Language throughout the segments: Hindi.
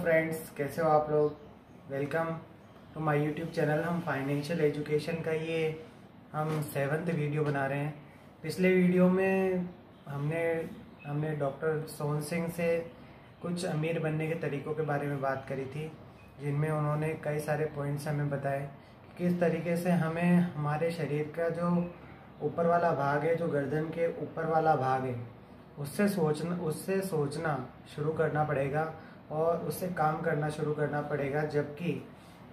फ्रेंड्स, कैसे हो आप लोग। Welcome to my YouTube channel. हम फाइनेंशियल एजुकेशन का ये हम 7th वीडियो बना रहे हैं। पिछले वीडियो में हमने डॉक्टर सोहन सिंह से कुछ अमीर बनने के तरीक़ों के बारे में बात करी थी, जिनमें उन्होंने कई सारे पॉइंट्स हमें बताए कि किस तरीके से हमें हमारे शरीर का जो ऊपर वाला भाग है, जो गर्दन के ऊपर वाला भाग है, उससे सोचना शुरू करना पड़ेगा और उससे काम करना शुरू करना पड़ेगा। जबकि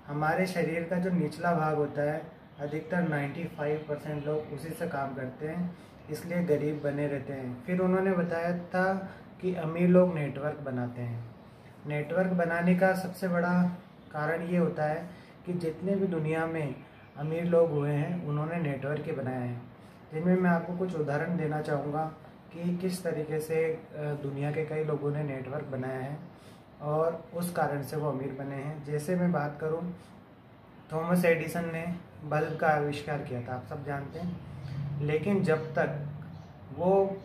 हमारे शरीर का जो निचला भाग होता है, अधिकतर 95% लोग उसी से काम करते हैं, इसलिए गरीब बने रहते हैं। फिर उन्होंने बताया था कि अमीर लोग नेटवर्क बनाते हैं। नेटवर्क बनाने का सबसे बड़ा कारण ये होता है कि जितने भी दुनिया में अमीर लोग हुए हैं, उन्होंने नेटवर्क ही बनाए हैं, जिनमें मैं आपको कुछ उदाहरण देना चाहूँगा कि किस तरीके से दुनिया के कई लोगों ने नेटवर्क बनाया है और उस कारण से वो अमीर बने हैं। जैसे मैं बात करूं, थॉमस एडिसन ने बल्ब का आविष्कार किया था, आप सब जानते हैं। लेकिन जब तक वो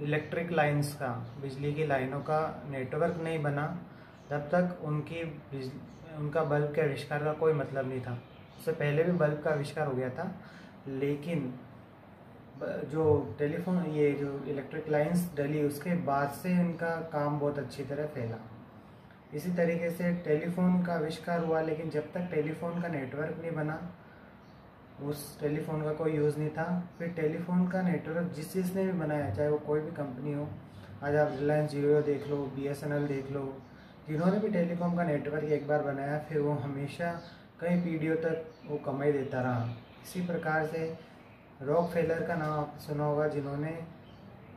इलेक्ट्रिक लाइंस का, बिजली की लाइनों का नेटवर्क नहीं बना, तब तक उनका बल्ब के आविष्कार का कोई मतलब नहीं था। उससे पहले भी बल्ब का आविष्कार हो गया था, लेकिन जो टेलीफोन, ये जो इलेक्ट्रिक लाइंस डली, उसके बाद से इनका काम बहुत अच्छी तरह फैला। इसी तरीके से टेलीफोन का आविष्कार हुआ, लेकिन जब तक टेलीफोन का नेटवर्क नहीं बना, उस टेलीफोन का कोई यूज़ नहीं था। फिर टेलीफोन का नेटवर्क जिस चीज़ ने भी बनाया, चाहे वो कोई भी कंपनी हो, आज आप रिलायंस जियो देख लो, BSNL देख लो, जिन्होंने भी टेलीकॉम का नेटवर्क एक बार बनाया, फिर वो हमेशा कई पीढ़ियों तक वो कमाई देता रहा। इसी प्रकार से रॉकफेलर का नाम आप सुना होगा, जिन्होंने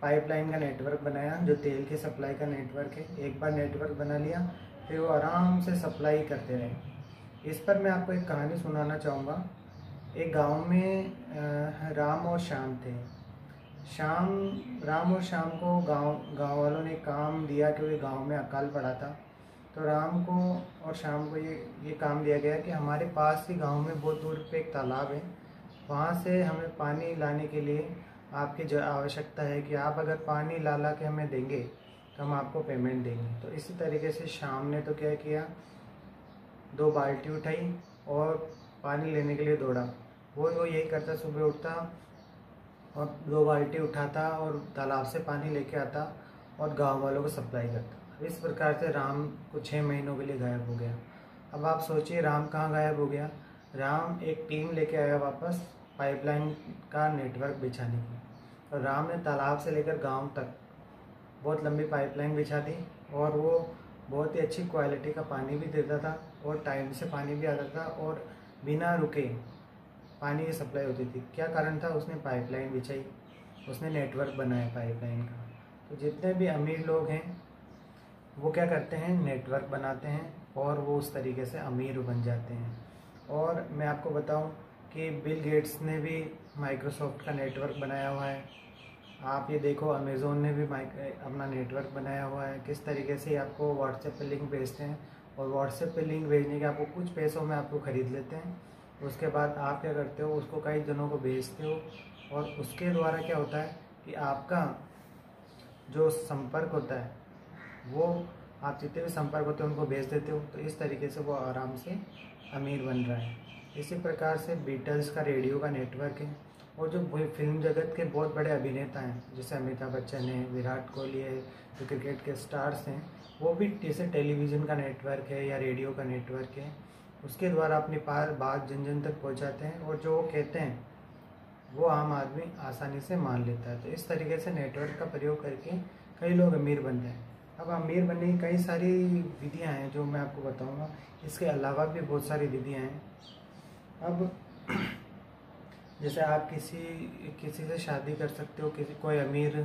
पाइपलाइन का नेटवर्क बनाया, जो तेल की सप्लाई का नेटवर्क है। एक बार नेटवर्क बना लिया, फिर वो आराम से सप्लाई करते रहे। इस पर मैं आपको एक कहानी सुनाना चाहूँगा। एक गांव में राम और श्याम थे। राम और श्याम को गांव वालों ने काम दिया, क्योंकि गांव में अकाल पड़ा था। तो राम को और श्याम को ये काम दिया गया कि हमारे पास ही गांव में बहुत दूर पे एक तालाब है, वहाँ से हमें पानी लाने के लिए आपकी जो आवश्यकता है कि आप अगर पानी ला के हमें देंगे तो हम आपको पेमेंट देंगे। तो इसी तरीके से श्याम ने तो क्या किया, 2 बाल्टी उठाई और पानी लेने के लिए दौड़ा। वो यही करता, सुबह उठता और 2 बाल्टी उठाता और तालाब से पानी लेके आता और गांव वालों को सप्लाई करता। इस प्रकार से राम को 6 महीनों के लिए गायब हो गया। अब आप सोचिए, राम कहाँ गायब हो गया। राम एक टीम लेके आया वापस पाइपलाइन का नेटवर्क बिछाने की, और राम ने तालाब से लेकर गांव तक बहुत लंबी पाइपलाइन बिछा दी, और वो बहुत ही अच्छी क्वालिटी का पानी भी देता था और टाइम से पानी भी आता था और बिना रुके पानी की सप्लाई होती थी। क्या कारण था? उसने पाइपलाइन बिछाई, उसने नेटवर्क बनाया पाइपलाइन का। तो जितने भी अमीर लोग हैं, वो क्या करते हैं, नेटवर्क बनाते हैं और वो उस तरीके से अमीर बन जाते हैं। और मैं आपको बताऊं कि बिल गेट्स ने भी माइक्रोसॉफ्ट का नेटवर्क बनाया हुआ है। आप ये देखो, अमेज़ोन ने भी अपना नेटवर्क बनाया हुआ है। किस तरीके से आपको व्हाट्सएप पे लिंक भेजते हैं, और व्हाट्सएप पे लिंक भेजने के आपको कुछ पैसों में आपको ख़रीद लेते हैं। उसके बाद आप क्या करते हो, उसको कई जनों को भेजते हो, और उसके द्वारा क्या होता है कि आपका जो संपर्क होता है, वो आप जितने भी संपर्क होते हैं उनको भेज देते हो। तो इस तरीके से वो आराम से अमीर बन रहा है। इसी प्रकार से बीटल्स का रेडियो का नेटवर्क है, और जो फिल्म जगत के बहुत बड़े अभिनेता हैं, जैसे अमिताभ बच्चन है, विराट कोहली है, जो क्रिकेट के स्टार्स हैं, वो भी जैसे टेलीविज़न का नेटवर्क है या रेडियो का नेटवर्क है, उसके द्वारा अपनी बात जन जन तक पहुंचाते हैं, और जो वो कहते हैं वो आम आदमी आसानी से मान लेता है। तो इस तरीके से नेटवर्क का प्रयोग करके कई लोग अमीर बनते हैं। अब अमीर बनने की कई सारी विधियाँ हैं जो मैं आपको बताऊँगा। इसके अलावा भी बहुत सारी विधियाँ हैं। अब जैसे आप किसी से शादी कर सकते हो, कोई अमीर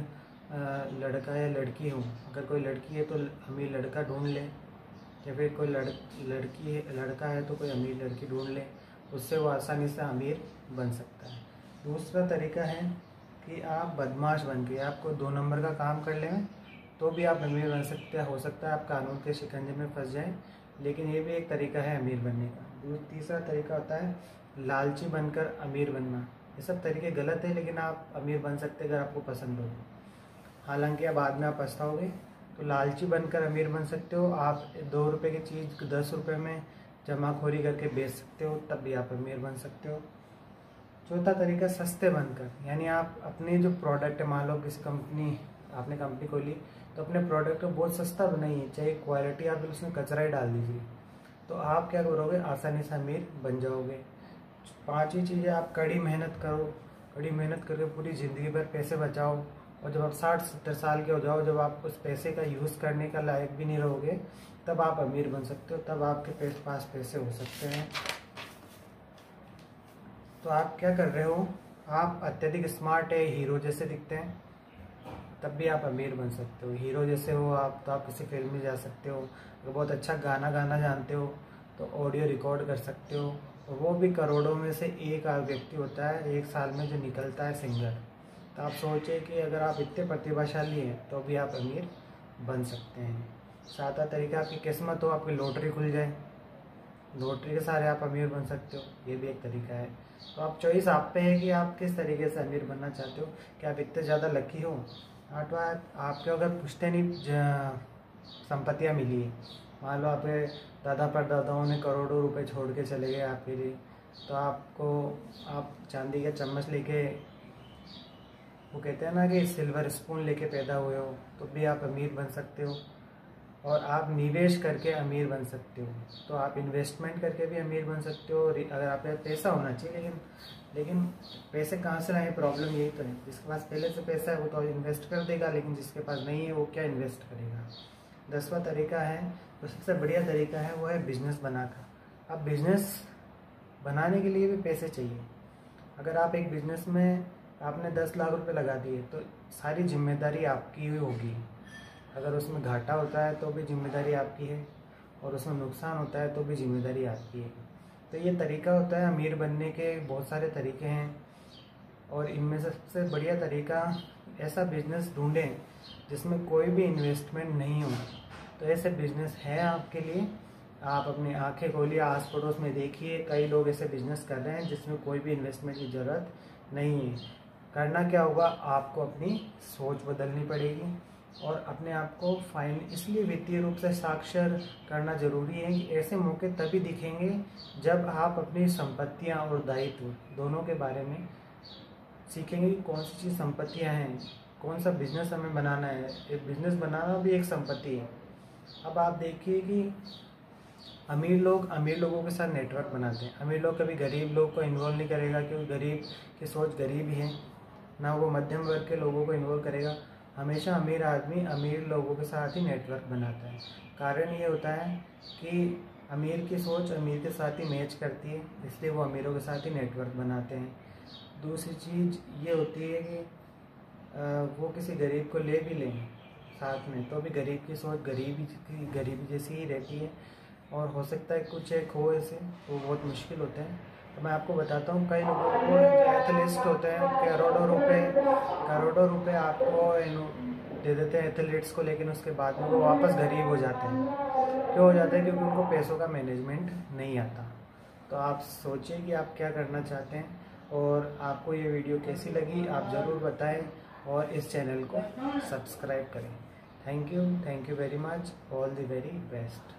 लड़का या लड़की हो। अगर कोई लड़की है तो अमीर लड़का ढूंढ ले, या फिर कोई लड़का है तो कोई अमीर लड़की ढूंढ ले, उससे वो आसानी से अमीर बन सकता है। दूसरा तरीका है कि आप बदमाश बन के, आपको 2 नंबर का काम कर लें तो भी आप अमीर बन सकते हैं। हो सकता है आप कानून के शिकंजे में फंस जाएं, लेकिन ये भी एक तरीका है अमीर बनने का। तीसरा तरीका होता है लालची बनकर अमीर बनना। ये सब तरीके गलत है, लेकिन आप अमीर बन सकते हैं अगर आपको पसंद हो। हालांकि अब बाद में आप पछताओगे। तो लालची बनकर अमीर बन सकते हो। आप 2 रुपये की चीज़ 10 रुपये में जमाखोरी करके बेच सकते हो, तब भी आप अमीर बन सकते हो। चौथा तरीका सस्ते बनकर, यानी आप अपने जो प्रोडक्ट है, मान लो किसी आपने कंपनी खोली तो अपने प्रोडक्ट को बहुत सस्ता बनाइए, चाहे क्वालिटी आप उसमें कचरा ही डाल दीजिए, तो आप क्या करोगे, आसानी से अमीर बन जाओगे। 5वीं चीज़ है आप कड़ी मेहनत करो, कड़ी मेहनत करके पूरी ज़िंदगी भर पैसे बचाओ, और जब आप 60-70 साल के हो जाओ, जब आप उस पैसे का यूज़ करने का लायक भी नहीं रहोगे, तब आप अमीर बन सकते हो, तब आपके पास पैसे हो सकते हैं। तो आप क्या कर रहे हो, आप अत्यधिक स्मार्ट है, हीरो जैसे दिखते हैं, तब भी आप अमीर बन सकते हो। हीरो जैसे हो आप, तो आप किसी फिल्म में जा सकते हो। अगर बहुत अच्छा गाना गाना जानते हो तो ऑडियो रिकॉर्ड कर सकते हो, और वो भी करोड़ों में से एक व्यक्ति होता है 1 साल में जो निकलता है सिंगर। तो आप सोचिए कि अगर आप इतने प्रतिभाशाली हैं तो भी आप अमीर बन सकते हैं। 7वां तरीका, आपकी किस्मत हो, आपकी लॉटरी खुल जाए, लॉटरी के सहारे आप अमीर बन सकते हो, ये भी एक तरीका है। तो आप चॉइस आप पे है कि आप किस तरीके से अमीर बनना चाहते हो, कि आप इतने ज़्यादा लकी हो। 8वां, आपके अगर पुश्तैनी संपत्तियाँ मिली है, मान लो आपके दादा परदादाओं ने करोड़ों रुपए छोड़ के चले गए आपके लिए, तो आप चांदी का चम्मच लेके, वो कहते हैं ना कि सिल्वर स्पून लेके पैदा हुए हो, तो भी आप अमीर बन सकते हो। और आप निवेश करके अमीर बन सकते हो, तो आप इन्वेस्टमेंट करके भी अमीर बन सकते हो। अगर आप पे पैसा होना चाहिए, लेकिन पैसे कहाँ से लाएं, प्रॉब्लम यही तो है। जिसके पास पहले से पैसा है वो तो इन्वेस्ट कर देगा, लेकिन जिसके पास नहीं है वो क्या इन्वेस्ट करेगा। 10वां तरीका है, तो सबसे बढ़िया तरीका है, वो है बिजनेस बनाकर। अब बिजनेस बनाने के लिए भी पैसे चाहिए। अगर आप एक बिजनेस में आपने 10 लाख रुपए लगा दिए, तो सारी जिम्मेदारी आपकी ही होगी। अगर उसमें घाटा होता है तो भी जिम्मेदारी आपकी है, और उसमें नुकसान होता है तो भी जिम्मेदारी आपकी है। तो ये तरीका होता है अमीर बनने के, बहुत सारे तरीके हैं, और इनमें से सबसे बढ़िया तरीका, ऐसा बिजनेस ढूंढें जिसमें कोई भी इन्वेस्टमेंट नहीं हो। तो ऐसे बिजनेस है आपके लिए, आप अपनी आंखें खोलिए, आस पड़ोस में देखिए, कई लोग ऐसे बिजनेस कर रहे हैं जिसमें कोई भी इन्वेस्टमेंट की ज़रूरत नहीं है। करना क्या होगा, आपको अपनी सोच बदलनी पड़ेगी, और अपने आप को इसलिए वित्तीय रूप से साक्षर करना जरूरी है कि ऐसे मौके तभी दिखेंगे जब आप अपनी संपत्तियां और दायित्व दोनों के बारे में सीखेंगे कि कौन सी चीज़ संपत्तियां हैं, कौन सा बिजनेस हमें बनाना है। एक बिजनेस बनाना भी एक संपत्ति है। अब आप देखिए कि अमीर लोगों के साथ नेटवर्क बनाते हैं। अमीर लोग कभी गरीब लोग को इन्वॉल्व नहीं करेगा, क्योंकि गरीब की सोच गरीब ही है, ना वो मध्यम वर्ग के लोगों को इन्वॉल्व करेगा। हमेशा अमीर आदमी अमीर लोगों के साथ ही नेटवर्क बनाता है। कारण ये होता है कि अमीर की सोच अमीर के साथ ही मैच करती है, इसलिए वो अमीरों के साथ ही नेटवर्क बनाते हैं। दूसरी चीज़ ये होती है कि वो किसी गरीब को ले भी लें साथ में, तो भी गरीब की सोच गरीबी जैसी ही रहती है, और हो सकता है कुछ एक हो ऐसे, तो बहुत मुश्किल होता है। तो मैं आपको बताता हूँ, कई लोगों को एथलीट्स होते हैं, करोड़ों रुपए आपको दे देते हैं एथलीट्स को, लेकिन उसके बाद में वो वापस गरीब हो जाते हैं। क्यों हो जाते हैं? क्योंकि उनको पैसों का मैनेजमेंट नहीं आता। तो आप सोचिए कि आप क्या करना चाहते हैं, और आपको ये वीडियो कैसी लगी आप ज़रूर बताएं, और इस चैनल को सब्सक्राइब करें। Thank you very much, all the very best.